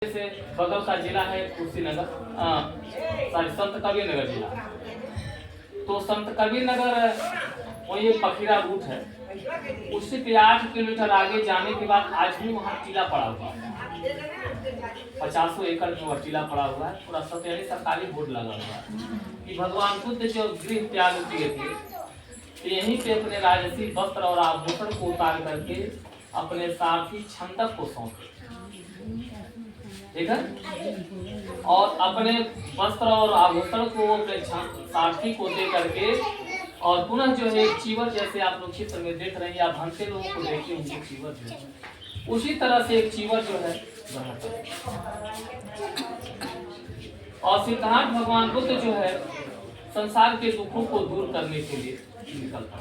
से बगल का जिला है कुशीनगर, सॉरी संत कबीर नगर जिला। तो संत कबीर नगर वही पखीरा रूट है, उससे 8 किलोमीटर आगे जाने के बाद आज भी वहाँ टीला पड़ा हुआ है। 50 एकड़ में वह टीला पड़ा हुआ है। पूरा सत्यानी सरकारी बोर्ड लगा हुआ है कि भगवान बुद्ध जो गृह त्याग किए थे, तो यहीं पे अपने राजसी वस्त्र और आभूषण को उतार करके अपने सारथी छंदक को सौंपे, ठीक है, और अपने वस्त्र और आभूषण को अपने सारथी को दे करके और पुनः जो है चीवर, जैसे आप लोग चित्र में देख रहे हैं या भंते लोगों को देखिए उनके चीवर जो है उसी तरह से एक चीवर जो है और सिद्धार्थ भगवान बुद्ध जो है संसार के दुखों को दूर करने के लिए निकलता।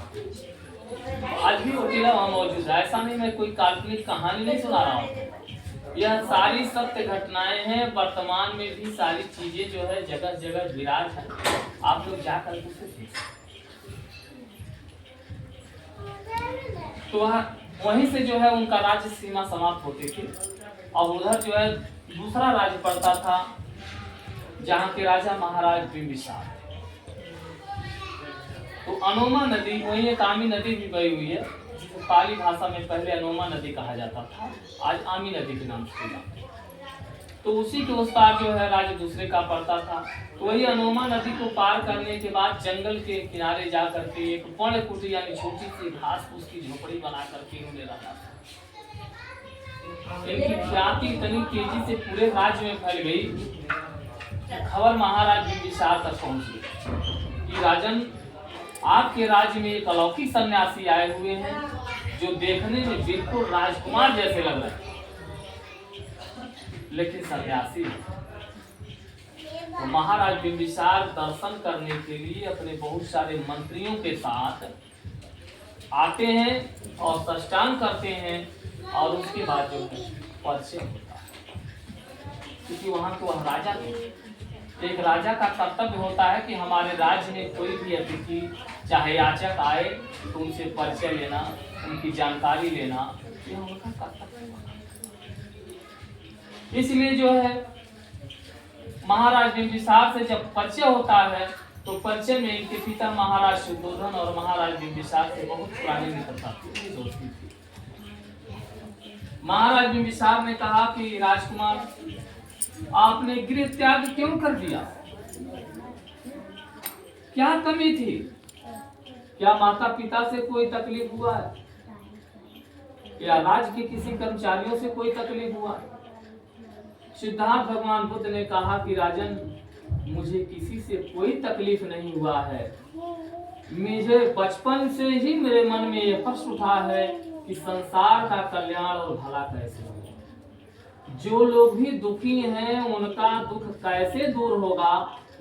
आज भी वो टीला वहाँ मौजूद है। ऐसा नहीं मैं कोई काल्पनिक कहानी नहीं सुना रहा हूँ, यह सारी सत्य घटनाएं हैं। वर्तमान में भी सारी चीजें जो है जगह जगह विराज है, आप लोग जाकर उसे देखें। तो वहीं से जो है उनका राज्य सीमा समाप्त होती थी और उधर जो है दूसरा राज्य पड़ता था जहाँ के राजा महाराज बिंबिसार। तो अनोमा नदी, वही एक आमी नदी भी बही हुई है, पाली भाषा में पहले अनोमा नदी कहा जाता था, आज आमी नदी के नाम से जाता है। तो उसी के उस पार जो है राज्य दूसरे का पड़ता था। तो वही अनोमा नदी को पार करने के बाद जंगल के किनारे जा करके एक पर्ण कुटी यानी छोटी सी घास फूस की झोपड़ी बना करके उन्हें रहना था। इनकी ख्याति इतनी तेजी से पूरे राज्य में फैल गई, खबर महाराज बिंबिसार तक पहुंच गई कि राजन, आपके राज्य में एक अलौकिक सन्यासी आए हुए हैं जो देखने में बिल्कुल राजकुमार जैसे लग रहे हैं, लेकिन सन्यासी। तो महाराज बिंबिसार दर्शन करने के लिए अपने बहुत सारे मंत्रियों के साथ आते हैं और साष्टांग करते हैं और उसके बाद जो है परिचय होता है, क्योंकि वहां तो वह राजा थे। एक राजा का कर्तव्य होता है कि हमारे राज्य में कोई भी अतिथि चाहे याचक आए तो उनसे परिचय लेना, उनकी जानकारी लेना, यह उनका कर्तव्य है। इसलिए जो है महाराज बिंबिसार से जब परिचय होता है तो परिचय में इनके पिता महाराज शुद्धोधन और महाराज बिंबिसार से बहुत पुरानी मित्रता दोस्ती थी। महाराज बिंबिसार ने कहा कि राजकुमार, आपने गृह त्याग क्यों कर दिया? क्या कमी थी? क्या माता पिता से कोई तकलीफ हुआ है या राज्य के किसी कर्मचारियों से कोई तकलीफ हुआ है? सिद्धार्थ भगवान बुद्ध ने कहा कि राजन, मुझे किसी से कोई तकलीफ नहीं हुआ है। मुझे बचपन से ही मेरे मन में यह प्रश्न उठा है कि संसार का कल्याण और भला कैसे होगा, जो लोग भी दुखी हैं उनका दुख कैसे दूर होगा,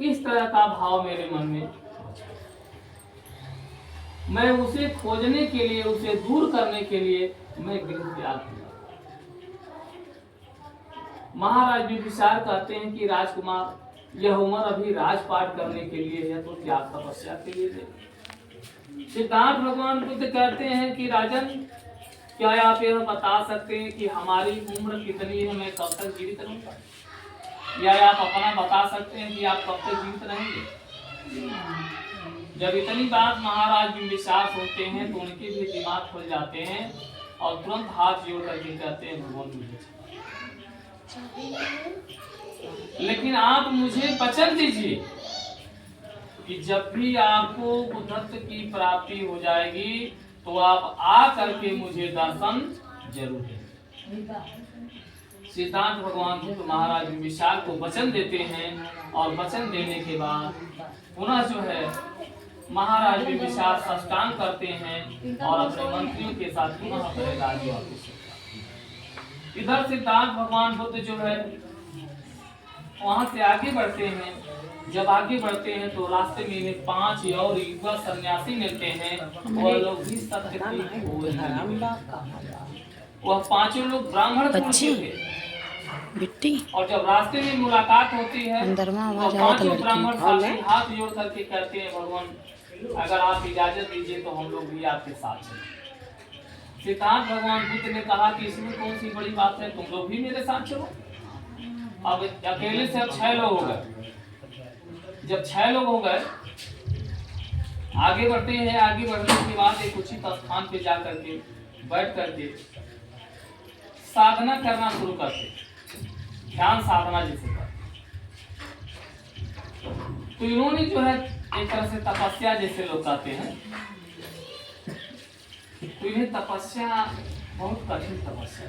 इस तरह का भाव मेरे मन में। मैं उसे खोजने के लिए, उसे दूर करने के लिए मैं गृह त्याग किया। महाराज बिंबिसार कहते हैं कि राजकुमार, यह उम्र अभी राजपाट करने के लिए है, तो त्याग तपस्या के लिए दे। सिद्धार्थ भगवान बुद्ध कहते हैं कि राजन, क्या आप यह बता सकते हैं कि हमारी उम्र कितनी है, मैं कब तक जीवित रहूंगा? या आप अपना बता सकते हैं कि आप कब तक जीवित रहेंगे? जब इतनी बात महाराज बिंबिसार सुनते हैं तो उनके भी दिमाग खुल जाते हैं और तुरंत हाथ जोड़ करके कहते हैं, भगवान मुझे, लेकिन आप मुझे वचन दीजिए कि जब भी आपको बुद्धत्व की प्राप्ति हो जाएगी तो आप आ करके मुझे दर्शन जरूर दें। सिद्धार्थ भगवान बुद्ध महाराज बिंबिसार को वचन देते हैं और वचन देने के बाद पुनः जो है महाराज बिंबिसार साष्टांग करते हैं और अपने मंत्रियों के साथ पुनः अपने राज्य वापस। इधर सिद्धार्थ भगवान बुद्ध जो है वहां से आगे बढ़ते हैं। जब आगे बढ़ते हैं तो रास्ते में 5 और युवा सन्यासी मिलते हैं, और लोग भी सत्य की खोज में। वह 5 लोग ब्राह्मण कुल के थे और जब रास्ते में मुलाकात होती है तो 5 ब्राह्मण साथी हाथ जोड़ करके कहते हैं, भगवान अगर आप इजाजत दीजिए तो हम लोग भी आपके साथ चलें। सिद्धार्थ भगवान बुद्ध ने कहा कि इसमें कौन सी बड़ी बात है, तुम लोग भी मेरे साथ चलो। अब अकेले से अब 6 लोग हो गए। जब 6 लोग हो गए, आगे बढ़ते हैं। आगे बढ़ने के बाद एक उचित स्थान पे जा करके बैठ करके साधना करना शुरू करते, ध्यान साधना जिसे करते। तो इन्होंने जो है एक तरह से तपस्या जैसे लोग कहते हैं, तो इन्हें तपस्या बहुत कठिन तपस्या।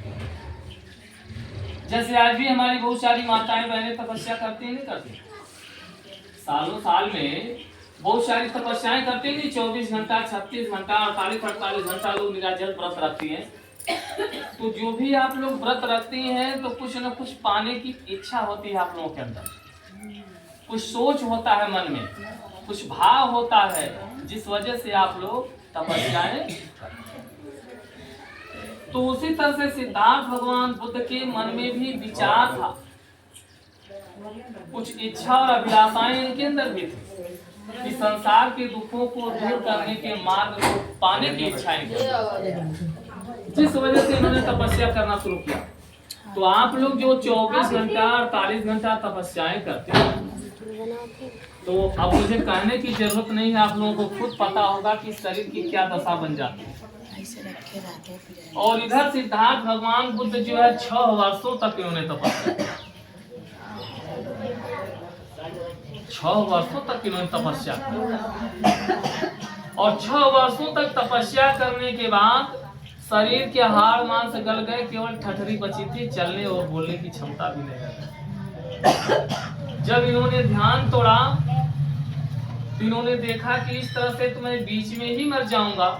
जैसे आज भी हमारी बहुत सारी माताएं बहनें तपस्या करती हैं, नहीं करती? सालों साल में बहुत सारी तपस्याएं करते नहीं। 24 घंटा, 36 घंटा, 48 घंटा लोग निराजल व्रत रखती हैं। तो जो भी आप लोग व्रत रखती हैं, तो कुछ न कुछ पाने की इच्छा होती है आप लोगों के अंदर, कुछ सोच होता है मन में, कुछ भाव होता है, जिस वजह से आप लोग तपस्याएं। तो उसी तरह से सिद्धार्थ भगवान बुद्ध के मन में भी विचार था, कुछ इच्छा और अभिलाषाएं इनके अंदर भी थी कि संसार के दुखों को दूर करने के मार्ग को पाने की इच्छाएं थी, जिस वजह से इन्होंने तपस्या करना शुरू किया। तो आप लोग जो 24 घंटा 48 घंटा तपस्याएं करते हैं, तो अब मुझे कहने की जरूरत नहीं है, आप लोगों को खुद पता होगा कि शरीर की क्या दशा बन जाती है। और इधर सिद्धार्थ भगवान बुद्ध जो है 6 वर्षों तक इन्होंने तपस्या, 6 वर्षों तक इन्होंने तपस्या और 6 वर्षों तक तपस्या करने के बाद शरीर के हाड़ मांस गल गए, केवल ठठरी बची थी, चलने और बोलने की क्षमता भी नहीं। जब इन्होंने ध्यान तोड़ा, तो इन्होंने देखा कि इस तरह से तो मैं बीच में ही मर जाऊंगा,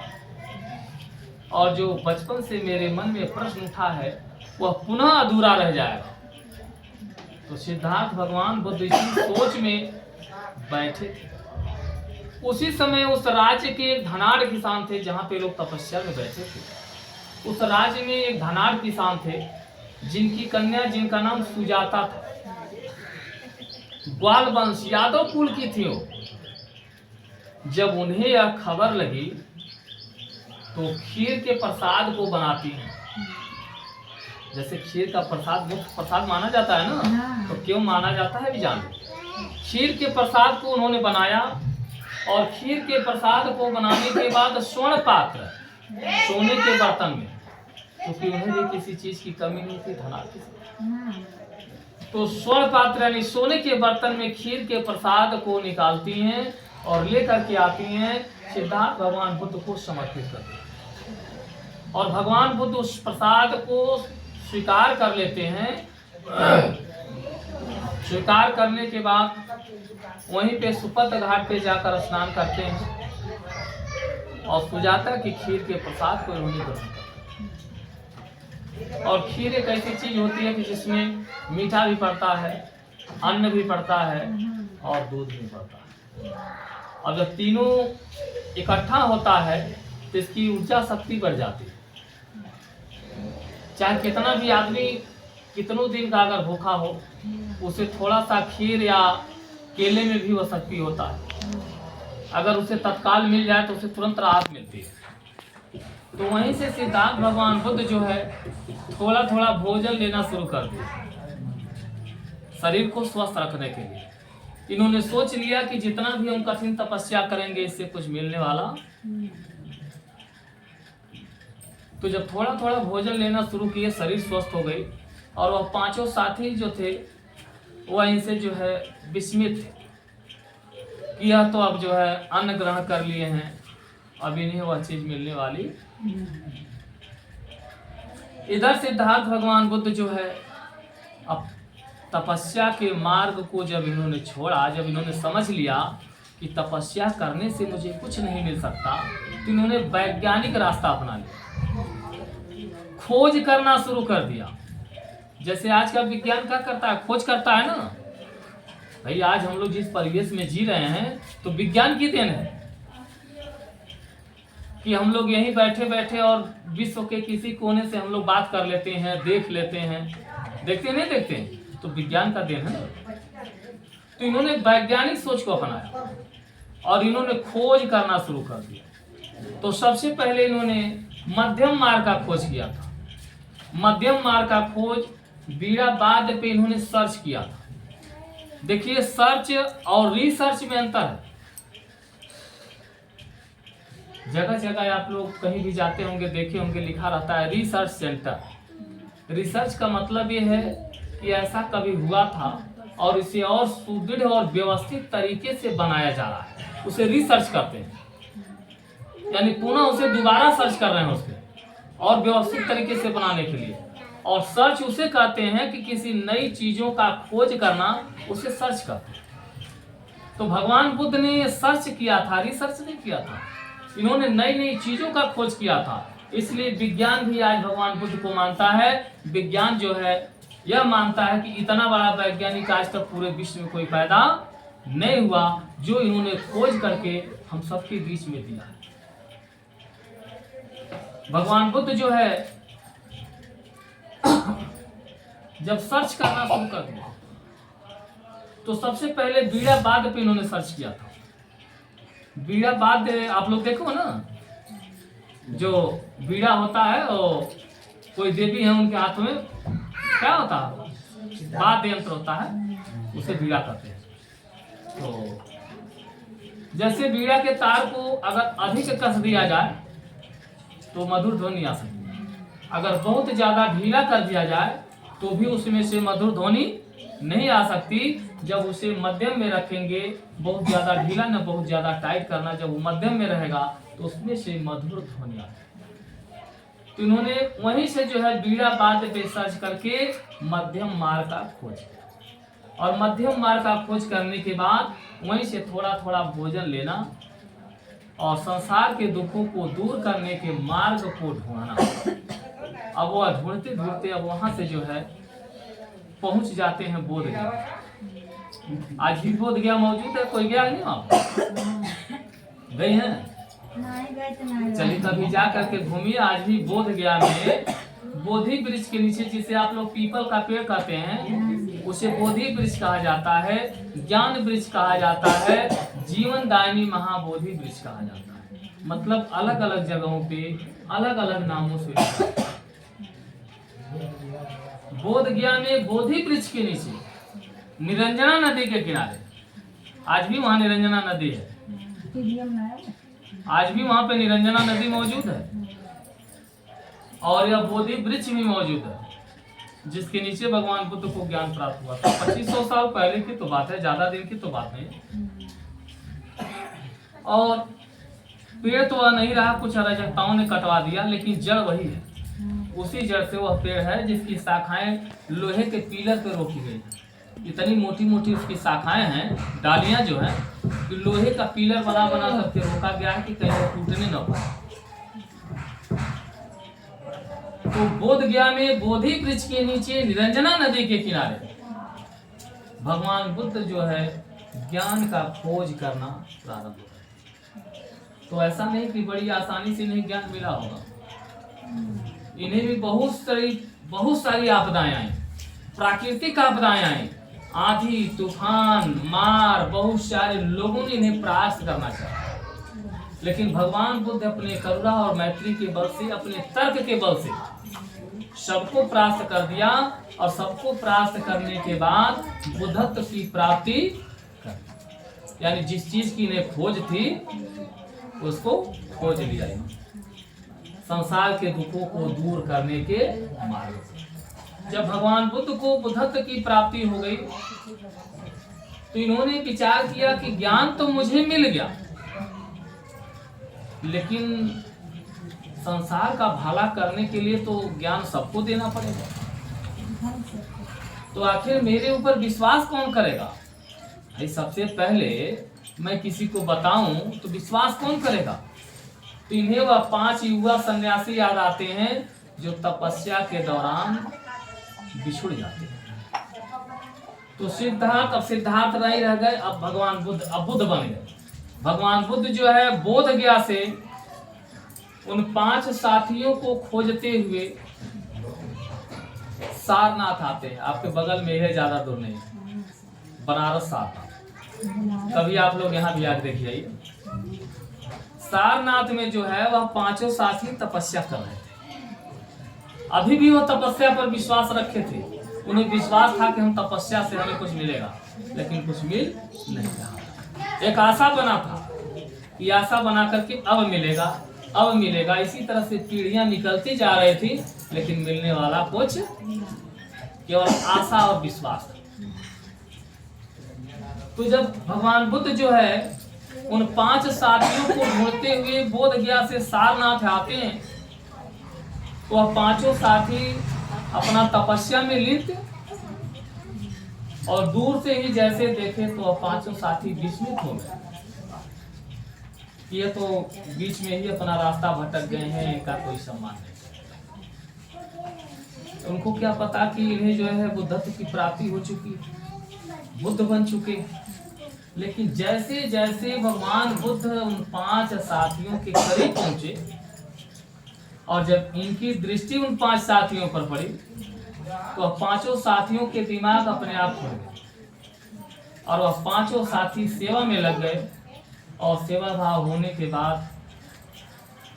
और जो बचपन से मेरे मन में प्रश्न उठा है वह पुनः अधूरा रह जाएगा। तो सिद्धार्थ भगवान बुद्ध इसी सोच में बैठे थे। उसी समय उस राज्य के एक धनाढ़ किसान थे, जहां पे लोग तपस्या में बैठे थे। उस राज्य में एक धनाढ़ किसान थे, जिनकी कन्या, जिनका नाम सुजाता था, ग्वाल वंश यादव कुल की थी वो। जब उन्हें यह खबर लगी, तो खीर के प्रसाद को बनाती हैं। जैसे खीर का प्रसाद मुख्य प्रसाद माना जाता है ना, तो क्यों माना जाता है भी जान। खीर के प्रसाद को उन्होंने बनाया, और खीर के प्रसाद को बनाने के बाद स्वर्ण पात्र, सोने के बर्तन में, क्योंकि उन्हें भी किसी चीज की कमी नहीं थी, धनाढ़ थी, तो स्वर्ण पात्र यानी सोने के बर्तन में खीर के प्रसाद को निकालती हैं और लेकर के आती हैं, सिद्धार्थ भगवान बुद्ध को समर्पित करते हैं। और भगवान बुद्ध उस प्रसाद को स्वीकार कर लेते हैं। स्वीकार करने के बाद वहीं पे सुपथ घाट पे जाकर स्नान करते हैं, और सुजाता की खीर के प्रसाद को उन्होंने ग्रहण करते हैं। और खीर एक ऐसी चीज होती है कि जिसमें मीठा भी पड़ता है, अन्न भी पड़ता है, और दूध भी पड़ता है। और जब तीनों इकट्ठा होता है, तो इसकी ऊर्जा शक्ति बढ़ जाती है। चाहे कितना भी आदमी कितनों दिन का अगर भूखा हो, उसे थोड़ा सा खीर या केले में भी वह शक्ति होता है। अगर उसे तत्काल मिल जाए तो उसे तुरंत राहत मिलती है। तो वहीं से सिद्धार्थ भगवान बुद्ध जो है थोड़ा थोड़ा भोजन लेना शुरू कर दिया, शरीर को स्वस्थ रखने के लिए। इन्होंने सोच लिया कि जितना भी हम कठिन तपस्या करेंगे, इससे कुछ मिलने वाला। तो जब थोड़ा थोड़ा भोजन लेना शुरू किए, शरीर स्वस्थ हो गई, और वह 5 साथी जो थे वह इनसे जो है विस्मित थे कि यह तो अब जो है अन्न ग्रहण कर लिए हैं, अब इन्हें वह चीज मिलने वाली। इधर सिद्धार्थ भगवान बुद्ध जो है अब तपस्या के मार्ग को जब इन्होंने छोड़ा, जब इन्होंने समझ लिया कि तपस्या करने से मुझे कुछ नहीं मिल सकता, तो इन्होंने वैज्ञानिक रास्ता अपना लिया, खोज करना शुरू कर दिया। जैसे आज का विज्ञान क्या करता है, खोज करता है ना भाई। आज हम लोग जिस परिवेश में जी रहे हैं, तो विज्ञान की देन है कि हम लोग यहीं बैठे बैठे और विश्व के किसी कोने से हम लोग बात कर लेते हैं, देख लेते हैं। देखते नहीं देखते, तो विज्ञान का देन है ना। तो इन्होंने वैज्ञानिक सोच को अपनाया और इन्होंने खोज करना शुरू कर दिया। तो सबसे पहले इन्होंने मध्यम मार्ग का खोज किया था। मध्यम मार्ग का खोज बीड़ाबाद पे इन्होंने सर्च किया था। देखिए, सर्च और रिसर्च में अंतर है। जगह जगह आप लोग कहीं भी जाते होंगे, देखे होंगे, लिखा रहता है रिसर्च सेंटर। रिसर्च का मतलब ये है कि ऐसा कभी हुआ था और इसे और सुदृढ़ और व्यवस्थित तरीके से बनाया जा रहा है, उसे रिसर्च करते हैं। यानी पुनः उसे दोबारा सर्च कर रहे हैं उसके और व्यवस्थित तरीके से बनाने के लिए। और सर्च उसे कहते हैं कि किसी नई चीजों का खोज करना, उसे सर्च करते हैं। तो भगवान बुद्ध ने सर्च किया था, रिसर्च नहीं किया था। इन्होंने नई नई चीजों का खोज किया था। इसलिए विज्ञान भी आज भगवान बुद्ध को मानता है। विज्ञान जो है यह मानता है कि इतना बड़ा वैज्ञानिक आज तक पूरे विश्व में कोई पैदा नहीं हुआ जो इन्होंने खोज करके हम सबके बीच में दिया है। भगवान बुद्ध जो है जब सर्च करना शुरू कर दिया तो सबसे पहले बीड़ाबाद पे इन्होंने सर्च किया था। बीड़ाबाद आप लोग देखो ना, जो बीड़ा होता है और कोई देवी है, उनके हाथ में क्या होता है, वाद्य यंत्र होता है, उसे बीड़ा कहते हैं। तो जैसे बीड़ा के तार को अगर अधिक कस दिया जाए तो मधुर ध्वनि आ सकती है, अगर बहुत ज्यादा ढीला कर दिया जाए तो भी उसमें से मधुर ध्वनि नहीं आ सकती। जब उसे मध्यम में रखेंगे, बहुत ज्यादा ढीला न बहुत ज्यादा टाइट करना, जब वो मध्यम में रहेगा तो उसमें से मधुर ध्वनि आती है। तो इन्होंने वहीं से जो है बीड़ाबाद पे सर्च करके मध्यम मार्ग का खोज किया और मध्यम मार्ग का खोज करने के बाद वहीं से थोड़ा थोड़ा भोजन लेना और संसार के दुखों को दूर करने के मार्ग को ढूंढना। अब वह ढूंढते ढूंढते अब वहां से जो है पहुंच जाते हैं बोध गया। आज भी बोध गया मौजूद है, कोई गया नहीं आप गए हैं? चलिए कभी जा करके घूमिए। आज भी बोध गया में बोधि वृक्ष के नीचे, जिसे आप लोग पीपल का पेड़ कहते हैं, उसे बोधि वृक्ष कहा जाता है, ज्ञान वृक्ष कहा जाता है, जीवन दायिनी महाबोधि वृक्ष कहा जाता है। मतलब अलग अलग जगहों पे अलग अलग नामों से। बोध गया में बोधि वृक्ष के नीचे निरंजना नदी के किनारे, आज भी वहां निरंजना नदी है, आज भी वहां पे निरंजना नदी मौजूद है और यह बोधि वृक्ष भी मौजूद है, जिसके नीचे भगवान बुद्ध को ज्ञान प्राप्त हुआ था। 2500 साल पहले की तो बात है, ज्यादा दिन की तो बात नहीं। और पेड़ तो वह नहीं रहा, कुछ अराजकताओं ने कटवा दिया, लेकिन जड़ वही है। उसी जड़ से वह पेड़ है जिसकी शाखाएं लोहे के पिलर पर रोकी गई है। इतनी मोटी मोटी उसकी शाखाएं हैं, डालियां जो है, कि लोहे का पिलर बना बना करके रोका गया है कि कहीं टूटने न पाए। तो बोध गया में बोधि वृक्ष के नीचे निरंजना नदी के किनारे भगवान बुद्ध जो है ज्ञान का खोज करना प्रारंभ हुआ। तो ऐसा नहीं कि बड़ी आसानी से नहीं ज्ञान मिला होगा, इन्हें भी बहुत सारी आपदाएं आई, प्राकृतिक आपदाएं आई, आंधी तूफान मार, बहुत सारे लोगों ने इन्हें परास्त करना चाहा, लेकिन भगवान बुद्ध अपने करुणा और मैत्री के बल से, अपने तर्क के बल से सबको परास्त कर दिया। और सबको परास्त करने के बाद बुद्धत्व की प्राप्ति कर, यानी जिस चीज की इन्हें खोज थी उसको खोज लिया, संसार के दुखों को दूर करने के मार्ग से। जब भगवान बुद्ध को बुद्धत्व की प्राप्ति हो गई तो इन्होंने विचार किया कि ज्ञान तो मुझे मिल गया, लेकिन संसार का भला करने के लिए तो ज्ञान सबको देना पड़ेगा। तो आखिर मेरे ऊपर विश्वास कौन करेगा? भाई सबसे पहले मैं किसी को बताऊं तो विश्वास कौन करेगा? तो इन्हें वह 5 युवा सन्यासी याद आते हैं जो तपस्या के दौरान बिछुड़ जाते हैं। तो सिद्धार्थ नहीं रह गए, अब भगवान बुद्ध, अब बुद्ध बन गए। भगवान बुद्ध जो है बोध गया से उन 5 साथियों को खोजते हुए सारनाथ आते हैं। आपके बगल में है, ज्यादा दूर नहीं, बनारस सारनाथ। कभी आप लोग यहाँ भी आके देखिए। सारनाथ में जो है वह 5 साथी तपस्या कर रहे थे। अभी भी वह तपस्या पर विश्वास रखे थे। उन्हें विश्वास था कि हम तपस्या से हमें कुछ मिलेगा, लेकिन कुछ मिल नहीं रहा। एक आशा बना था, ये आशा बना करके अब मिलेगा, अब मिलेगा, इसी तरह से पीढ़ियां निकलती जा रही थी, लेकिन मिलने वाला कुछ, केवल आशा और विश्वास। तो जब भगवान बुद्ध जो है उन 5 साथियों को ढूंढते हुए बोध गया से सारनाथ आते हैं, तो वह 5 साथी अपना तपस्या में लिप्त, और दूर से ही जैसे देखे तो वह 5 साथी विस्मित हो गए। ये तो बीच में ही अपना रास्ता भटक गए हैं, इनका कोई सम्मान नहीं। उनको क्या पता कि इन्हें जो है बुद्धत्व की प्राप्ति हो चुकी, बुद्ध बन चुके। लेकिन जैसे जैसे भगवान बुद्ध उन 5 साथियों के करीब पहुंचे, और जब इनकी दृष्टि उन 5 साथियों पर पड़ी, तो 5 साथियों के दिमाग अपने आप खुल गए, और वह 5 साथी सेवा में लग गए। और सेवा भाव होने के बाद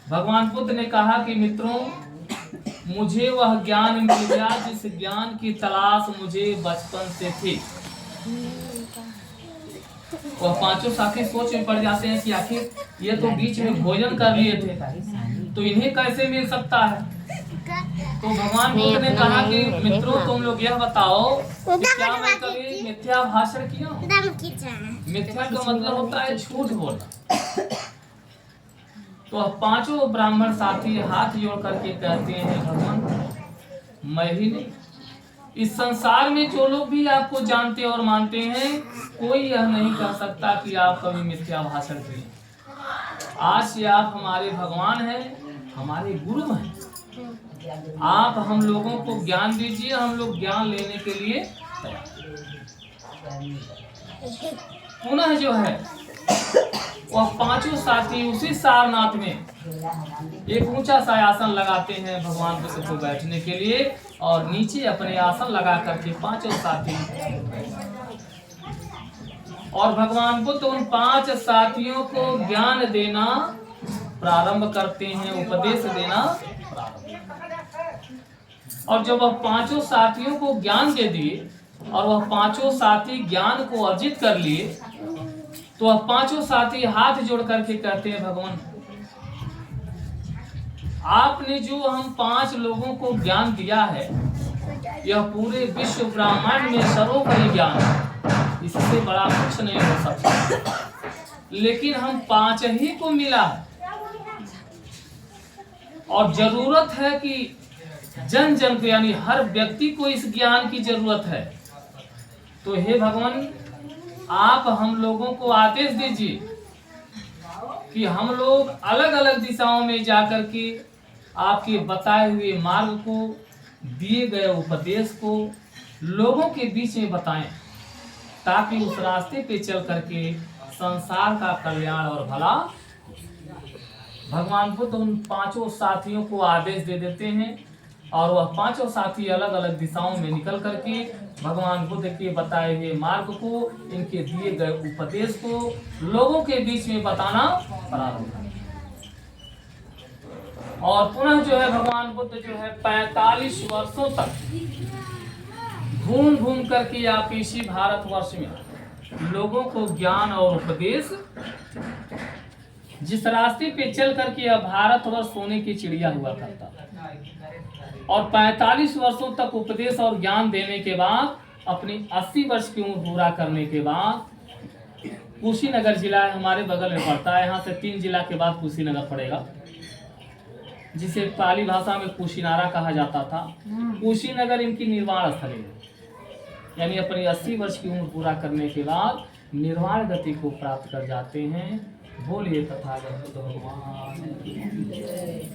भगवान बुद्ध ने कहा कि मित्रों, मुझे वह ज्ञान मिल गया जिस ज्ञान की तलाश मुझे बचपन से थी। वह 5 साथी सोच में पड़ जाते हैं कि आखिर ये तो बीच में भोजन कर लिए थे, तो इन्हें कैसे मिल सकता है। तो भगवान बुद्ध ने कहा कि मित्रों, तुम लोग यह बताओ कि क्या मैं कभी मिथ्या भाषण किया हूं? मिथ्या का मतलब होता है झूठ बोलना। तो 5 ब्राह्मण साथी हाथ जोड़ करके कहते हैं, भगवान मैं ही नहीं, इस संसार में जो लोग भी आपको जानते और मानते हैं, कोई यह नहीं कह सकता कि आप कभी मिथ्या भाषण किए। आज से आप हमारे भगवान हैं, हमारे गुरु हैं। आप हम लोगों को ज्ञान दीजिए, हम लोग ज्ञान लेने के लिए पुनः जो है वह 5 साथी उसी सारनाथ में एक ऊंचा सा आसन लगाते हैं भगवान बुद्ध को बैठने के लिए, और नीचे अपने आसन लगा करके 5 साथी, और भगवान बुद्ध उन 5 साथियों को ज्ञान देना प्रारंभ करते हैं, उपदेश देना प्रारंभ। और जब वह 5 साथियों को ज्ञान दे दिए और वह 5 साथी ज्ञान को अर्जित कर लिए, तो वह 5 साथी हाथ जोड़ करके कहते हैं, भगवान आपने जो हम 5 लोगों को ज्ञान दिया है, यह पूरे विश्व ब्रह्मांड में सर्वोपरि ज्ञान है, इससे बड़ा कुछ नहीं हो सकता। लेकिन हम 5 ही को मिला है, और जरूरत है कि जन जन को, यानी हर व्यक्ति को इस ज्ञान की जरूरत है। तो हे भगवान, आप हम लोगों को आदेश दीजिए कि हम लोग अलग अलग दिशाओं में जाकर के आपके बताए हुए मार्ग को, दिए गए उपदेश को लोगों के बीच में बताएं, ताकि उस रास्ते पे चल करके संसार का कल्याण और भला। भगवान बुद्ध उन 5 साथियों को आदेश दे देते हैं, और वह 5 साथी अलग अलग दिशाओं में निकल करके भगवान बुद्ध के बताए हुए मार्ग को, इनके दिए गए उपदेश को लोगों के बीच में बताना प्रारंभ किया। और पुनः जो है भगवान बुद्ध जो है 45 वर्षों तक घूम घूम करके आप इसी भारतवर्ष में लोगों को ज्ञान और उपदेश, जिस रास्ते पे चल करके यह भारतवर्ष सोने की चिड़िया हुआ करता, और 45 वर्षों तक उपदेश और ज्ञान देने के बाद अपनी 80 वर्ष की उम्र पूरा करने के बाद, कुशीनगर जिला हमारे बगल में पड़ता है, यहाँ से 3 जिला के बाद कुशीनगर पड़ेगा, जिसे पाली भाषा में कुशीनारा कहा जाता था। कुशीनगर इनकी निर्वाण स्थल है, यानी अपनी 80 वर्ष की उम्र पूरा करने के बाद निर्वाण गति को प्राप्त कर जाते हैं। बोलिए तथागत भगवान की जय।